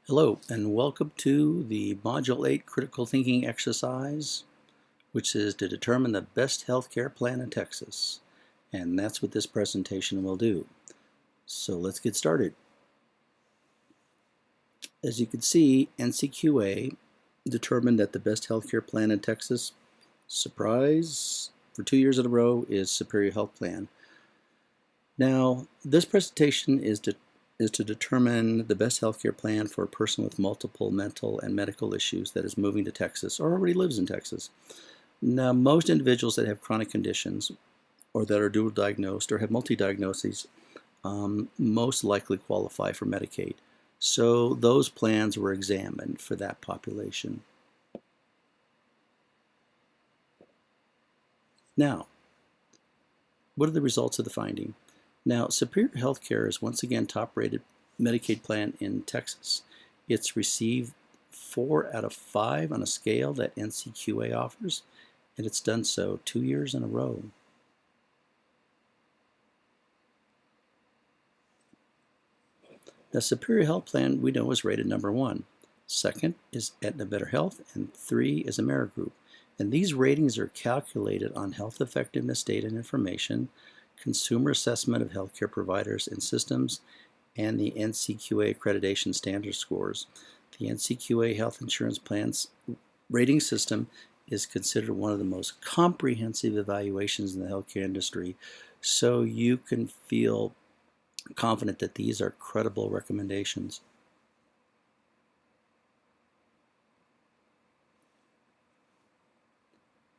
Hello, and welcome to the Module 8 Critical Thinking exercise, which is to determine the best healthcare plan in Texas. And that's what this presentation will do. So let's get started. As you can see, NCQA determined that the best healthcare plan in Texas, surprise, for 2 years in a row is Superior Health Plan. Now, this presentation is to determine the best healthcare plan for a person with multiple mental and medical issues that is moving to Texas or already lives in Texas. Now, most individuals that have chronic conditions or that are dual diagnosed or have multi-diagnoses most likely qualify for Medicaid. So those plans were examined for that population. Now, what are the results of the finding? Now, Superior Healthcare is once again top-rated Medicaid plan in Texas. It's received 4 out of 5 on a scale that NCQA offers, and it's done so 2 years in a row. The Superior Health Plan we know is rated number 1. Second is Aetna Better Health, and 3 is Amerigroup. And these ratings are calculated on health effectiveness data and information, consumer assessment of healthcare providers and systems, and the NCQA accreditation standard scores. The NCQA health insurance plans rating system is considered one of the most comprehensive evaluations in the healthcare industry, so you can feel confident that these are credible recommendations.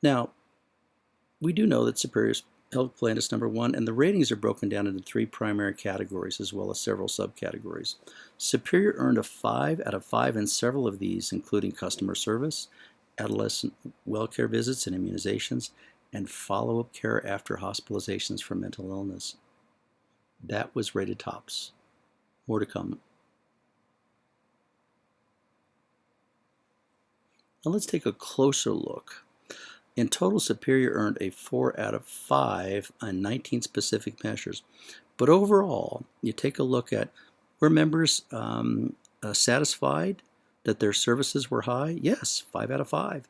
Now, we do know that Superior Health Plan is number 1, and the ratings are broken down into 3 primary categories as well as several subcategories. Superior earned a 5 out of 5 in several of these, including customer service, adolescent well-care visits and immunizations, and follow-up care after hospitalizations for mental illness. That was rated tops. More to come. Now let's take a closer look. In total, Superior earned a 4 out of 5 on 19 specific measures. But overall, you take a look at, were members satisfied that their services were high? Yes, 5 out of 5.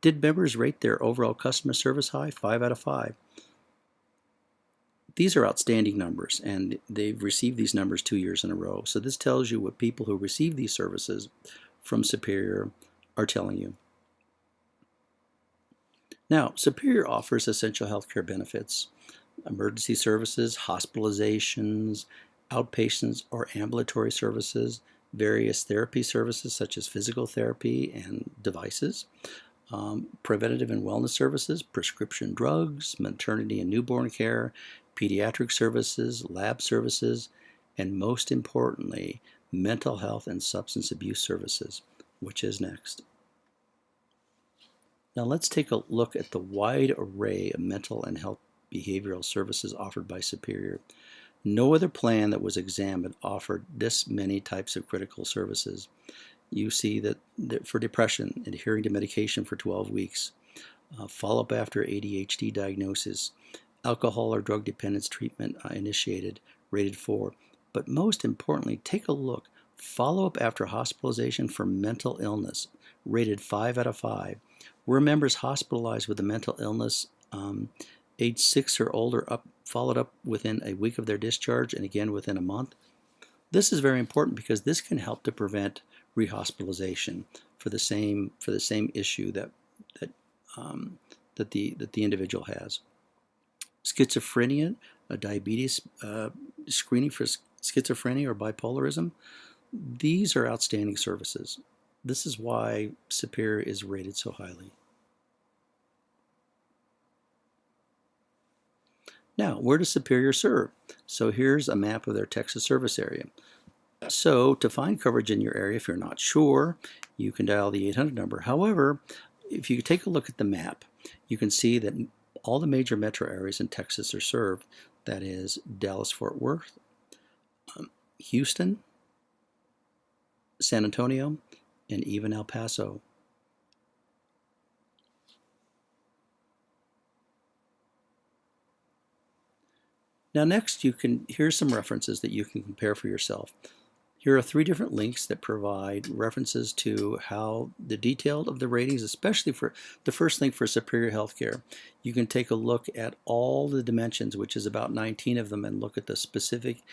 Did members rate their overall customer service high? 5 out of 5. These are outstanding numbers, and they've received these numbers 2 years in a row. So this tells you what people who receive these services from Superior are telling you. Now, Superior offers essential healthcare benefits, emergency services, hospitalizations, outpatients or ambulatory services, various therapy services such as physical therapy and devices, preventative and wellness services, prescription drugs, maternity and newborn care, pediatric services, lab services, and most importantly, mental health and substance abuse services, which is next. Now let's take a look at the wide array of mental and health behavioral services offered by Superior. No other plan that was examined offered this many types of critical services. You see that for depression, adhering to medication for 12 weeks, follow-up after ADHD diagnosis, alcohol or drug dependence treatment initiated, rated 4. But most importantly, take a look, follow-up after hospitalization for mental illness, rated 5 out of 5. Were members hospitalized with a mental illness age 6 or older followed up within a week of their discharge and again within a month? This is very important because this can help to prevent rehospitalization for the same issue that the individual has. Schizophrenia, diabetes, screening for schizophrenia or bipolarism, these are outstanding services. This is why Superior is rated so highly. Now, where does Superior serve? So here's a map of their Texas service area. So to find coverage in your area, if you're not sure, you can dial the 800 number. However, if you take a look at the map, you can see that all the major metro areas in Texas are served. That is Dallas-Fort Worth, Houston, San Antonio, and even El Paso. Now next, here's some references that you can compare for yourself. Here are 3 different links that provide references to how the detail of the ratings, especially for the first link for Superior Healthcare. You can take a look at all the dimensions, which is about 19 of them, and look at the specific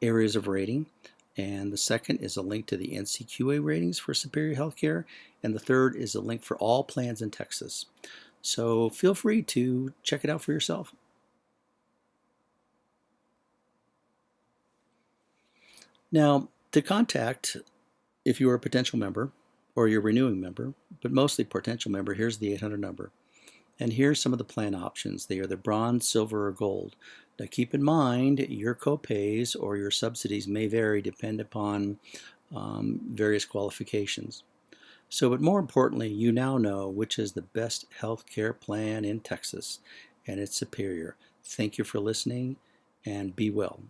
areas of rating. And the second is a link to the NCQA ratings for Superior Healthcare. And the third is a link for all plans in Texas. So feel free to check it out for yourself. Now, to contact, if you are a potential member or you're a renewing member, but mostly potential member, here's the 800 number. And here's some of the plan options. They are the bronze, silver, or gold. Now keep in mind your copays or your subsidies may vary depending upon various qualifications. So, but more importantly, you now know which is the best health care plan in Texas, and it's Superior. Thank you for listening, and be well.